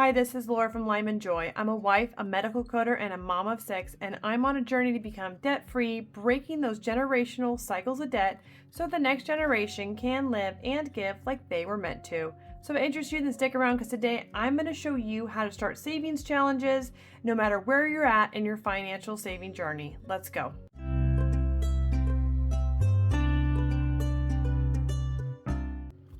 Hi, this is Laura from Lyman Joy. I'm a wife, a medical coder, and a mom of 6, and I'm on a journey to become debt-free, breaking those generational cycles of debt so the next generation can live and give like they were meant to. So if I interest you, then stick around because today I'm going to show you how to start savings challenges no matter where you're at in your financial saving journey. Let's go.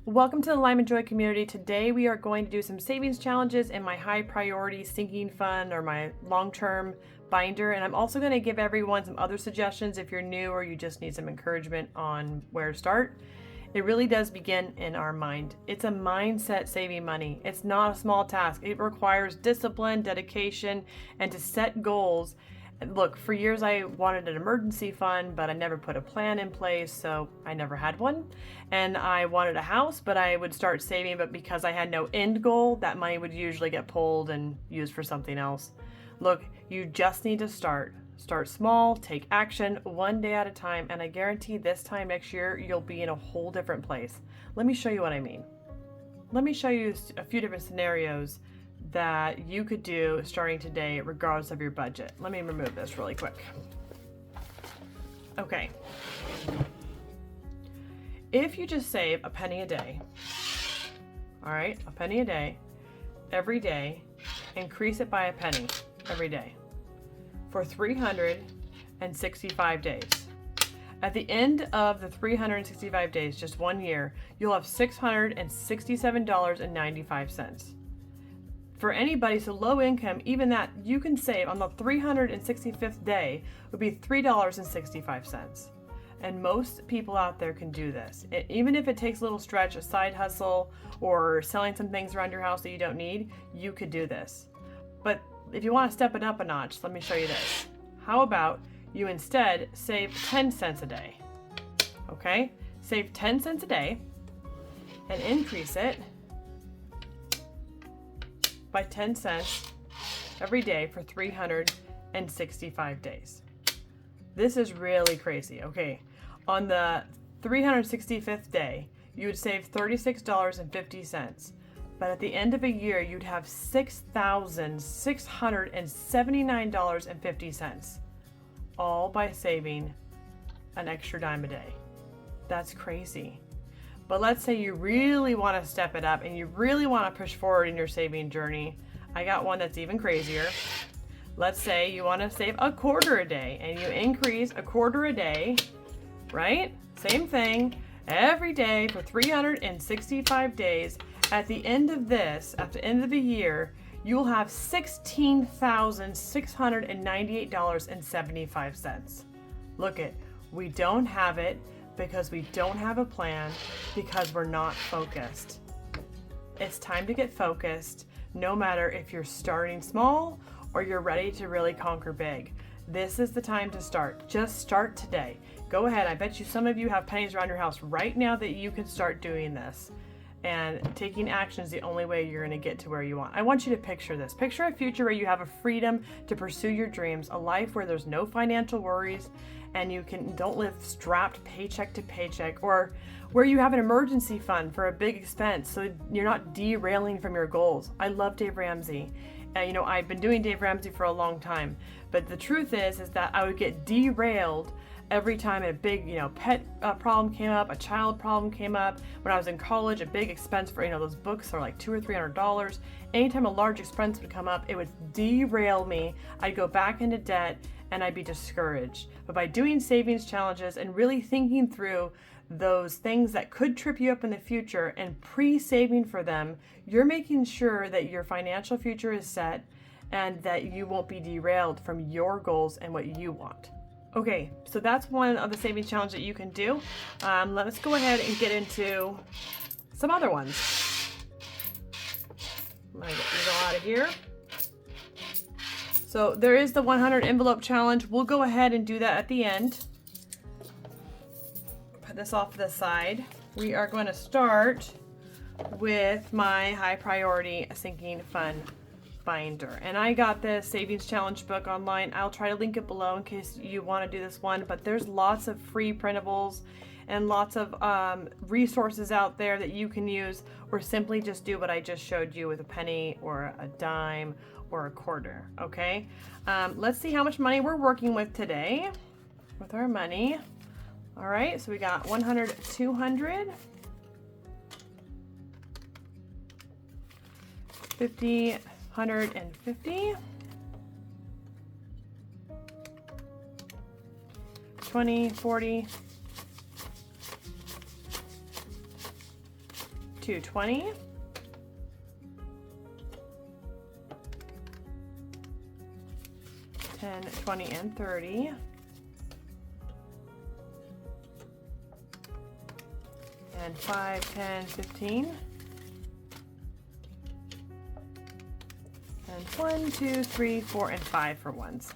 Welcome to the Lyman Joy community. Today we are going to do some savings challenges in my high priority sinking fund or my long-term binder, and I'm also going to give everyone some other suggestions if you're new or you just need some encouragement on where to start. It really does begin in our mind. It's a mindset saving money. It's not a small task. It requires discipline, dedication, and to set goals. Look, for years I wanted an emergency fund, but I never put a plan in place, so I never had one. And I wanted a house, but I would start saving, but because I had no end goal, that money would usually get pulled and used for something else. Look, you just need to start. Start small, take action, one day at a time, and I guarantee this time next year, you'll be in a whole different place. Let me show you what I mean. Let me show you a few different scenarios that you could do starting today regardless of your budget. Let me remove this really quick. Okay. If you just save a penny a day, all right, a penny a day, every day, increase it by a penny every day for 365 days. At the end of the 365 days, just 1 year, you'll have $667.95. For anybody, so low income, even that you can save on the 365th day would be $3.65. And most people out there can do this. Even if it takes a little stretch, a side hustle, or selling some things around your house that you don't need, you could do this. But if you want to step it up a notch, let me show you this. How about you instead save 10 cents a day? Okay? Save 10 cents a day and increase it by 10 cents every day for 365 days. This is really crazy. Okay, on the 365th day, you would save $36.50. But at the end of a year, you'd have $6,679.50, all by saving an extra dime a day. That's crazy. But let's say you really want to step it up and you really want to push forward in your saving journey. I got one that's even crazier. Let's say you want to save a quarter a day and you increase a quarter a day, right? Same thing every day for 365 days. At the end of this, at the end of the year, you will have $16,698.75. Look it, we don't have it because we don't have a plan, because we're not focused. It's time to get focused, no matter if you're starting small or you're ready to really conquer big. This is the time to start. Just start today. Go ahead. I bet you some of you have pennies around your house right now that you can start doing this. And taking action is the only way you're going to get to where you want. I want you to picture this. Picture a future where you have a freedom to pursue your dreams, a life where there's no financial worries and you don't live strapped paycheck to paycheck, or where you have an emergency fund for a big expense so you're not derailing from your goals. I love Dave Ramsey. I've been doing Dave Ramsey for a long time, but the truth is that I would get derailed every time a big, pet problem came up, a child problem came up. When I was in college, a big expense for, those books are like $200 or $300. Anytime a large expense would come up, it would derail me. I'd go back into debt and I'd be discouraged. But by doing savings challenges and really thinking through those things that could trip you up in the future and pre-saving for them, you're making sure that your financial future is set and that you won't be derailed from your goals and what you want. Okay, so that's one of the savings challenges that you can do. Let's go ahead and get into some other ones. I'm gonna get these all out of here. So there is the 100 envelope challenge. We'll go ahead and do that at the end. Put this off to the side. We are going to start with my high priority sinking fund binder. And I got the savings challenge book online. I'll try to link it below in case you want to do this one, but there's lots of free printables and lots of resources out there that you can use, or simply just do what I just showed you with a penny or a dime or a quarter, okay? Let's see how much money we're working with today with our money. All right, so we got 100, 200, 50, 150, 20, 40, 220, 10, 20, and 30, and 5, 10, 15, and 1, 2, 3, 4, and 5 for ones.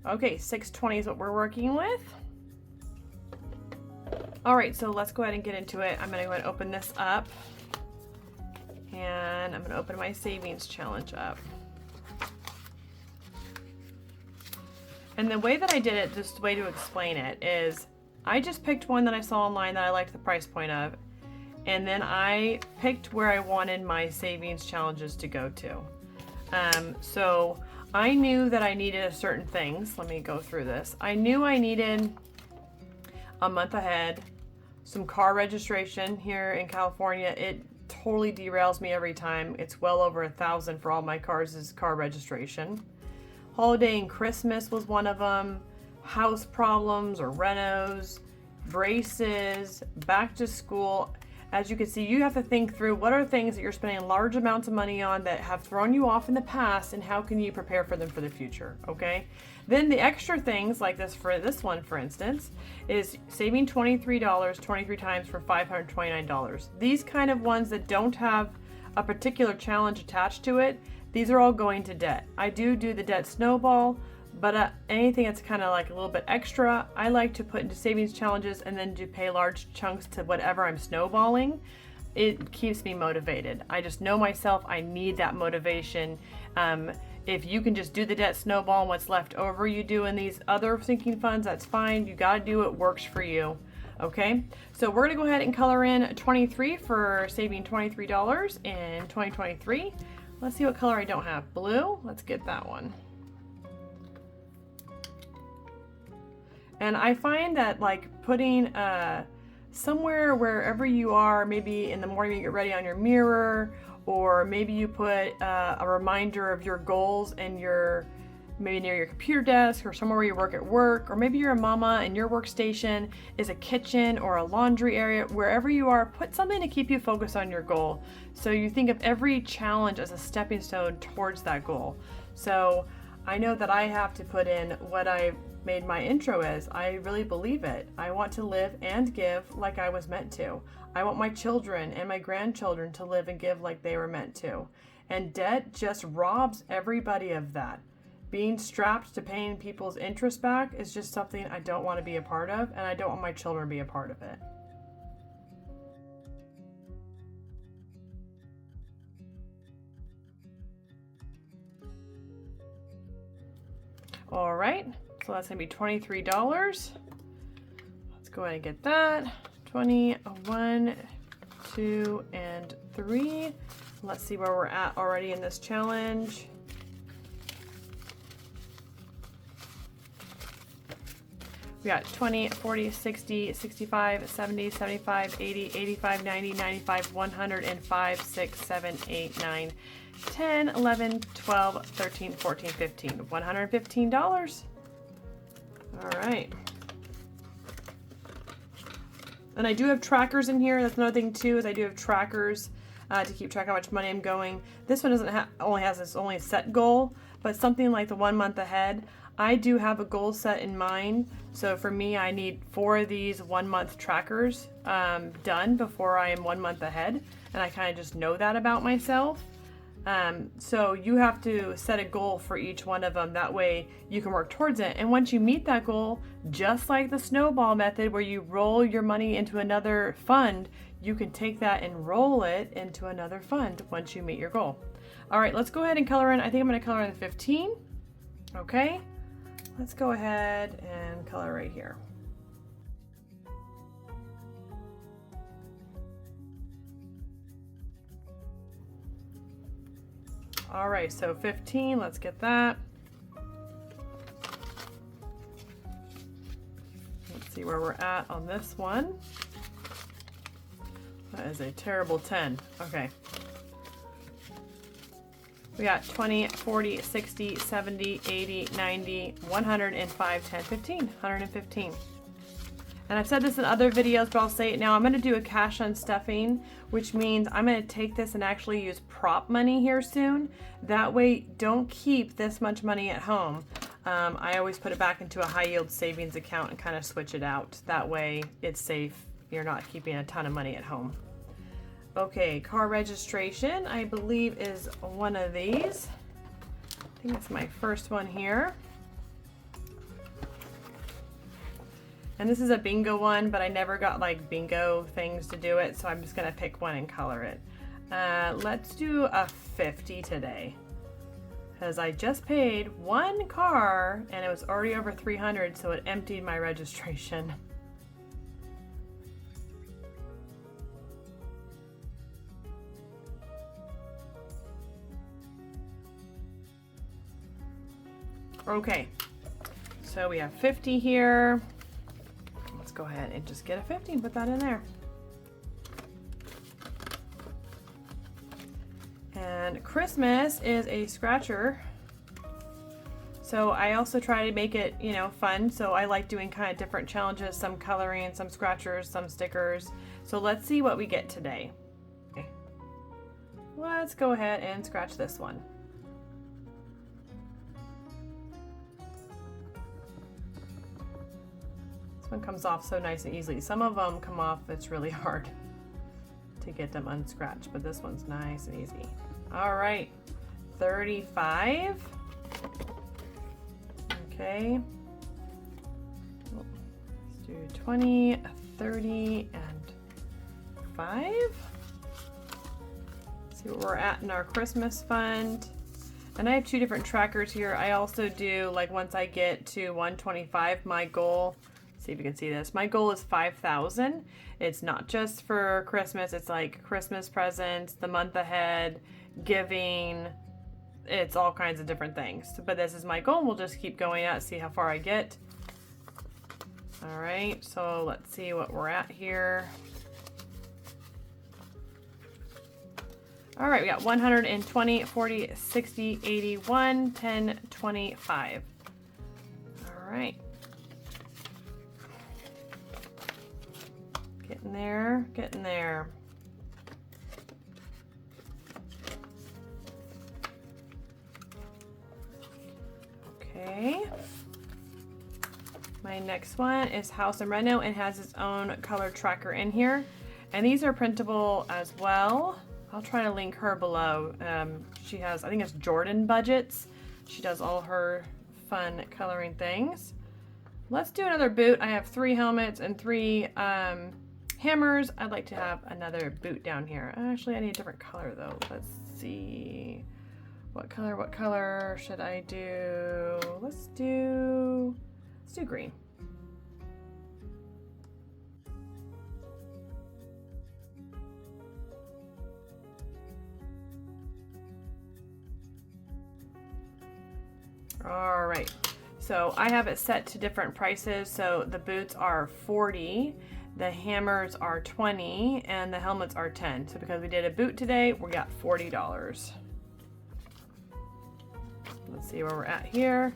Okay, 620 is what we're working with. All right, so let's go ahead and get into it. I'm gonna go ahead and open this up, and I'm gonna open my savings challenge up. And the way that I did it, just the way to explain it, is I just picked one that I saw online that I liked the price point of, and then I picked where I wanted my savings challenges to go to. So I knew that I needed certain things. Let me go through this. I knew I needed a month ahead, some car registration here in California. It totally derails me every time. It's well over $1,000 for all my cars is car registration. Holiday and Christmas was one of them. House problems or renos, braces, back to school. As you can see, you have to think through what are things that you're spending large amounts of money on that have thrown you off in the past, and how can you prepare for them for the future, okay? Then the extra things, like this for this one, for instance, is saving $23 23 times for $529. These kind of ones that don't have a particular challenge attached to it, these are all going to debt. I do the debt snowball, but anything that's kind of like a little bit extra, I like to put into savings challenges and then to pay large chunks to whatever I'm snowballing. It keeps me motivated. I just know myself, I need that motivation. If you can just do the debt snowball and what's left over you do in these other sinking funds, that's fine. You gotta do what works for you, okay? So we're gonna go ahead and color in 23 for saving $23 in 2023. Let's see what color I don't have. Blue, let's get that one. And I find that like putting somewhere wherever you are, maybe in the morning you get ready on your mirror, or maybe you put a reminder of your goals and maybe near your computer desk or somewhere where you work at work, or maybe you're a mama and your workstation is a kitchen or a laundry area. Wherever you are, put something to keep you focused on your goal. So you think of every challenge as a stepping stone towards that goal. So I know that I have to put in what I made my intro as. I really believe it. I want to live and give like I was meant to. I want my children and my grandchildren to live and give like they were meant to. And debt just robs everybody of that. Being strapped to paying people's interest back is just something I don't want to be a part of, and I don't want my children to be a part of it. All right, so that's gonna be $23. Let's go ahead and get that. 20, 1, 2, and 3. Let's see where we're at already in this challenge. We got 20, 40, 60, 65, 70, 75, 80, 85, 90, 95, 100, and 5, 6, 7, 8, 9, 10, 11, 12, 13, 14, 15. $115. All right. And I do have trackers in here. That's another thing too, is I do have trackers to keep track of how much money I'm going. This one doesn't only has this only set goal, but something like the 1 month ahead, I do have a goal set in mind. So for me, I need 4 of these 1 month trackers done before I am 1 month ahead. And I kind of just know that about myself. So you have to set a goal for each one of them. That way you can work towards it. And once you meet that goal, just like the snowball method where you roll your money into another fund, you can take that and roll it into another fund once you meet your goal. All right, let's go ahead and color in. I think I'm going to color in 15. Okay. Let's go ahead and color right here. All right, so 15, let's get that. Let's see where we're at on this one. That is a terrible 10. Okay. We got 20, 40, 60, 70, 80, 90, 105, 10, 15, 115. And I've said this in other videos, but I'll say it now. I'm going to do a cash on stuffing, which means I'm going to take this and actually use prop money here soon. That way, don't keep this much money at home. I always put it back into a high yield savings account and kind of switch it out. That way, it's safe. You're not keeping a ton of money at home. Okay, car registration, I believe, is one of these. I think it's my first one here. And this is a bingo one, but I never got like bingo things to do it, so I'm just gonna pick one and color it. Let's do a 50 today, because I just paid one car and it was already over 300, so it emptied my registration. Okay, so we have 50 here. Let's go ahead and just get a 50 and put that in there. And Christmas is a scratcher. So I also try to make it, you know, fun. So I like doing kind of different challenges, some coloring, some scratchers, some stickers. So let's see what we get today. Okay. Let's go ahead and scratch this one. This one comes off so nice and easily. Some of them come off, it's really hard to get them unscratched, but this one's nice and easy. All right, 35. Okay. Let's do 20, 30, and 5. See what we're at in our Christmas fund. And I have 2 different trackers here. I also do, like, once I get to 125, my goal, see if you can see this, my goal is 5,000. It's not just for Christmas, it's like Christmas presents, the month ahead, giving, it's all kinds of different things. But this is my goal. We'll just keep going out, see how far I get. All right, so let's see what we're at here. All right, we got 120, 40, 60, 81, 10, 25. All right. Getting there, getting there. Okay. My next one is House and Reno and has its own color tracker in here. And these are printable as well. I'll try to link her below. She has, I think it's Jordan Budgets. She does all her fun coloring things. Let's do another boot. I have 3 helmets and 3 hammers. I'd like to have another boot down here. Actually, I need a different color though. Let's see. What color should I do? Let's do green. All right, so I have it set to different prices. So the boots are 40, the hammers are 20, and the helmets are 10. So because we did a boot today, we got $40. Let's see where we're at here.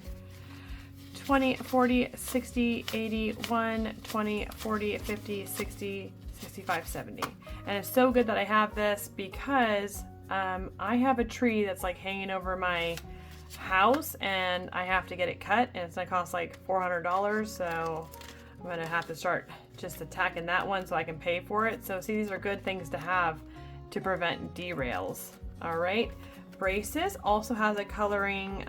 20, 40, 60, 80, 1, 20, 40, 50, 60, 65, 70. And it's so good that I have this because I have a tree that's like hanging over my house and I have to get it cut and it's gonna cost like $400, so I'm gonna have to start just attacking that one so I can pay for it. So see, these are good things to have to prevent derails. All right, braces also has a coloring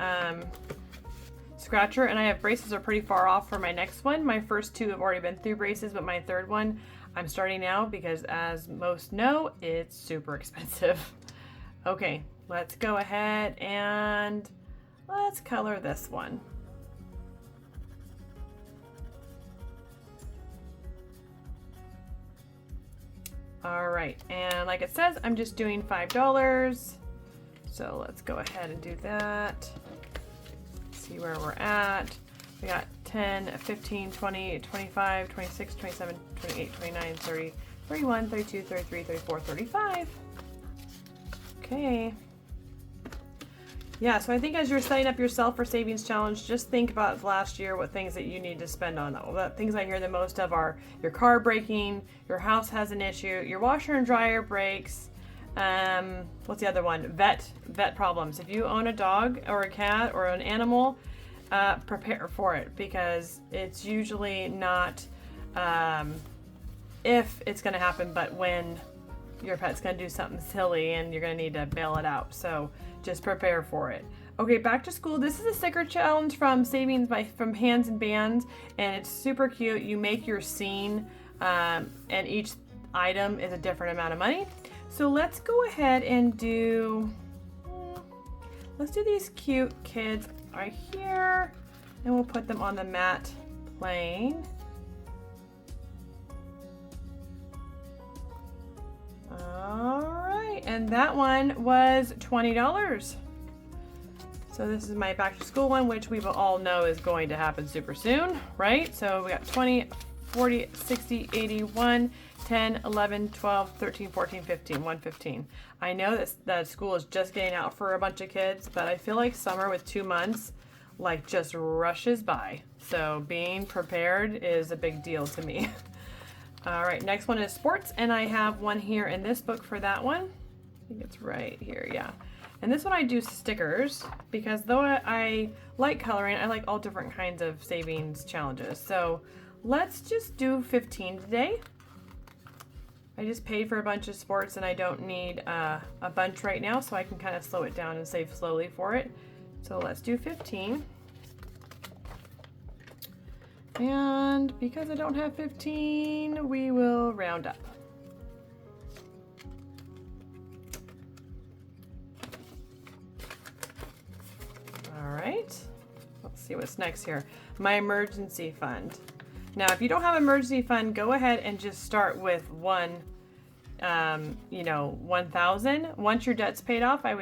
scratcher, and I have braces are pretty far off for my next one. My first 2 have already been through braces, but my third one I'm starting now because, as most know, it's super expensive. Okay, let's go ahead and let's color this one. All right, and like it says, I'm just doing $5. So let's go ahead and do that. See where we're at. We got 10, 15, 20, 25, 26, 27, 28, 29, 30, 31, 32, 33, 34, 35. Okay. Yeah, so I think as you're setting up yourself for savings challenge, just think about last year, what things that you need to spend on. The things I hear the most of are your car breaking, your house has an issue, your washer and dryer breaks. What's the other one? Vet problems. If you own a dog or a cat or an animal, prepare for it, because it's usually not if it's going to happen, but when your pet's going to do something silly and you're going to need to bail it out. So just prepare for it. Okay, back to school. This is a sticker challenge from Savings from Hands and Bands, and it's super cute. You make your scene, and each item is a different amount of money. So let's go ahead and let's do these cute kids right here, and we'll put them on the mat playing. All right, and that one was $20. So this is my back to school one, which we will all know is going to happen super soon, right? So we got 20, 40, 60, 81, 10, 11, 12, 13, 14, 15, 115. I know that school is just getting out for a bunch of kids, but I feel like summer with 2 months like just rushes by. So being prepared is a big deal to me. All right, next one is sports, and I have one here in this book for that one. I think it's right here, yeah. And this one I do stickers, because though I like coloring, I like all different kinds of savings challenges. So let's just do 15 today. I just paid for a bunch of sports and I don't need a bunch right now, so I can kind of slow it down and save slowly for it. So let's do 15. And because I don't have 15, we will round up. All right, let's see what's next here. My emergency fund. Now, if you don't have emergency fund, go ahead and just start with 1,000. Once your debt's paid off, I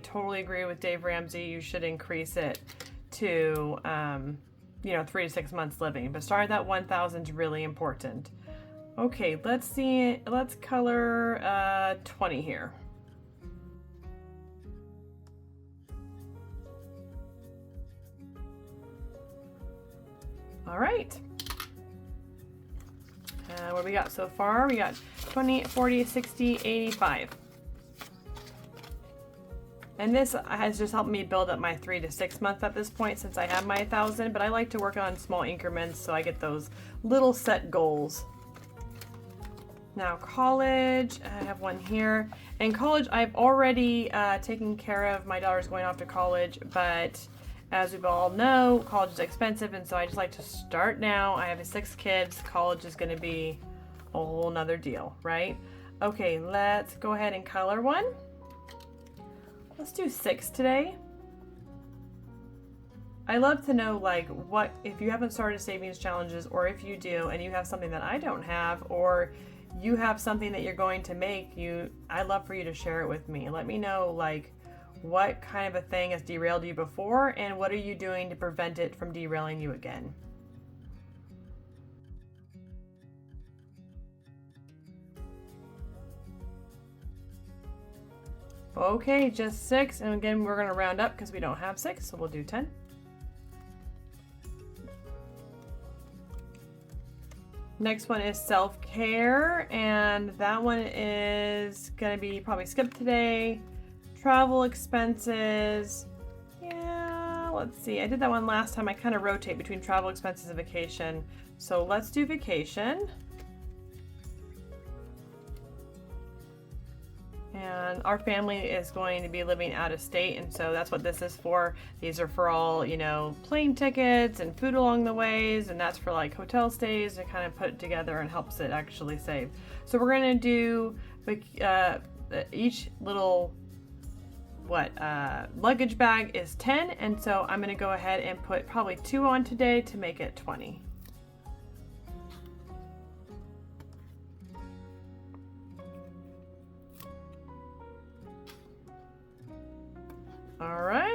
totally agree with Dave Ramsey. You should increase it to, 3 to 6 months living, but start at that 1,000 is really important. Okay, let's see, let's color 20 here. All right. What we got so far? We got 20, 40, 60, 85. And this has just helped me build up my 3 to 6 month at this point, since I have my 1,000, but I like to work on small increments so I get those little set goals. Now college, I have one here. In college, I've already taken care of my daughter's going off to college, but as we all know, college is expensive, and so I just like to start now. I have 6 kids. College is going to be a whole nother deal, right? Okay, let's go ahead and color one. Let's do 6 today. I love to know, like, what if you haven't started savings challenges, or if you do and you have something that I don't have, or you have something that you're going to make, I'd love for you to share it with me. Let me know, like, what kind of a thing has derailed you before, and what are you doing to prevent it from derailing you again? Okay, just 6, and again, we're gonna round up because we don't have 6, so we'll do 10. Next one is self-care, and that one is gonna be probably skipped today. Travel expenses. Yeah, let's see. I did that one last time. I kind of rotate between travel expenses and vacation. So let's do vacation. And our family is going to be living out of state, and so that's what this is for. These are for all, plane tickets and food along the ways, and that's for like hotel stays to kind of put it together and helps it actually save. So we're going to do each little luggage bag is 10, and so I'm going to go ahead and put probably 2 on today to make it 20.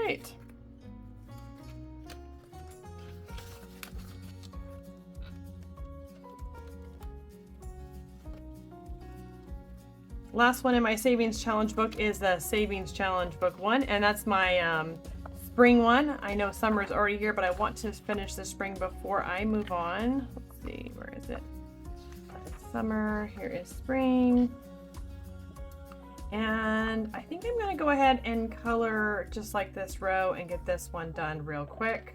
right. Last one in my savings challenge book is the savings challenge book 1, and that's my spring one. I know summer is already here, but I want to finish the spring before I move on. Let's see, where is it? Summer, here is spring. And I think I'm gonna go ahead and color just like this row and get this one done real quick.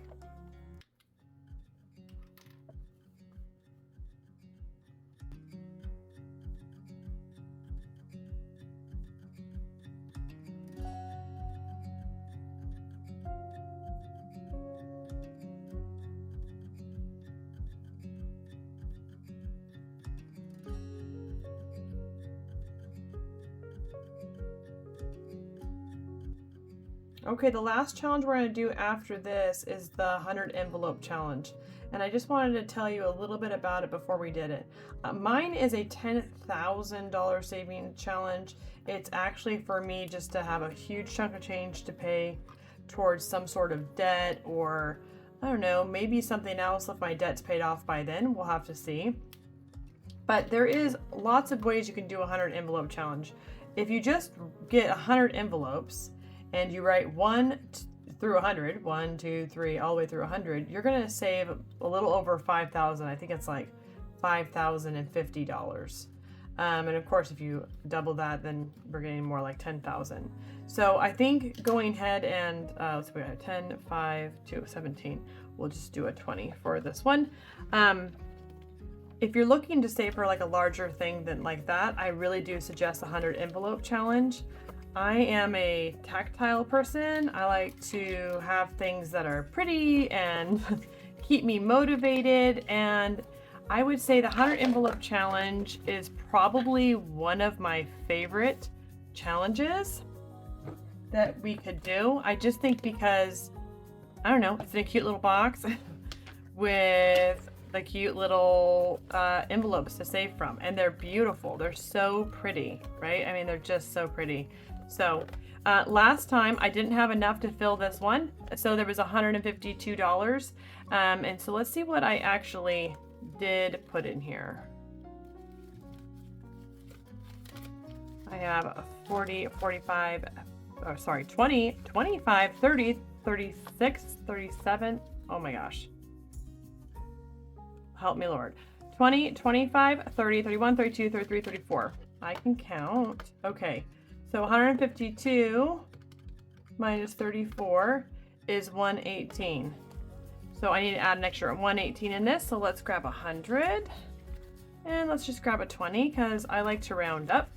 Okay, the last challenge we're going to do after this is the 100 envelope challenge. And I just wanted to tell you a little bit about it before we did it. Mine is a $10,000 saving challenge. It's actually for me just to have a huge chunk of change to pay towards some sort of debt, or I don't know, maybe something else if my debt's paid off by then. We'll have to see. But there is lots of ways you can do a 100 envelope challenge. If you just get 100 envelopes, and you write 1 through 100, 1, 2, 3, all the way through 100, you're gonna save a little over $5,000. I think it's like $5,050. And of course, if you double that, then we're getting more like 10,000. So I think going ahead and, let's see, we have 10, 5, 2, 17. We'll just do a 20 for this one. If you're looking to save for like a larger thing than like that, I really do suggest the 100 envelope challenge. I am a tactile person. I like to have things that are pretty and keep me motivated. And I would say the 100 envelope challenge is probably one of my favorite challenges that we could do. I just think because, I don't know, it's in a cute little box with the cute little envelopes to save from. And they're beautiful. They're so pretty, right? I mean, they're just so pretty. So last time I didn't have enough to fill this one, so there was $152. And so let's see what I actually did put in here. I have 40, 45, or sorry, 20, 25, 30, 36, 37. Oh my gosh. Help me, Lord. 20, 25, 30, 31, 32, 33, 34. I can count. Okay. So 152 minus 34 is 118. So I need to add an extra 118 in this. So let's grab 100 and let's just grab a 20 because I like to round up.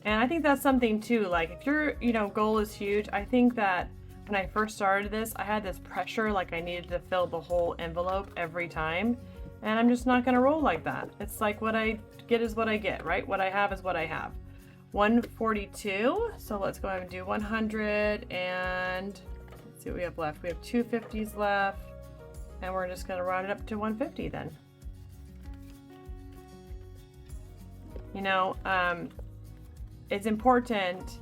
And I think that's something too, like if your, goal is huge, I think that when I first started this, I had this pressure, like I needed to fill the whole envelope every time. And I'm just not gonna roll like that. It's like what I get is what I get, right? What I have is what I have. 142, so let's go ahead and do 100 and let's see what we have left. We have 250s left and we're just gonna round it up to 150 then. It's important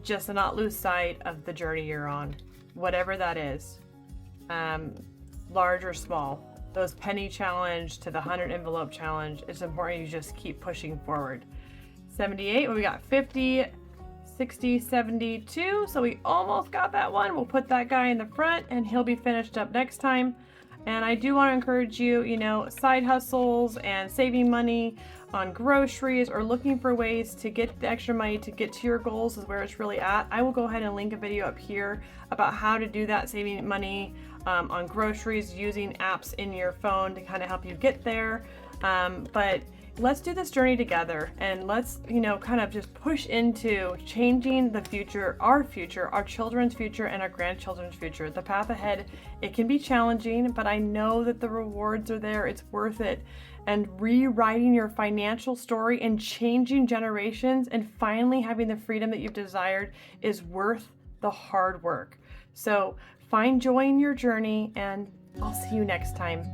just to not lose sight of the journey you're on, whatever that is, large or small. Those penny challenge to the 100 envelope challenge, it's important you just keep pushing forward. 78, we got 50, 60, 72, so we almost got that one. We'll put that guy in the front and he'll be finished up next time. And I do want to encourage you, side hustles and saving money on groceries or looking for ways to get the extra money to get to your goals is where it's really at. I will go ahead and link a video up here about how to do that, saving money on groceries using apps in your phone to kind of help you get there. But let's do this journey together and let's, kind of just push into changing the future, our children's future, and our grandchildren's future. The path ahead, it can be challenging, but I know that the rewards are there. It's worth it. And rewriting your financial story and changing generations and finally having the freedom that you've desired is worth the hard work. So find joy in your journey, and I'll see you next time.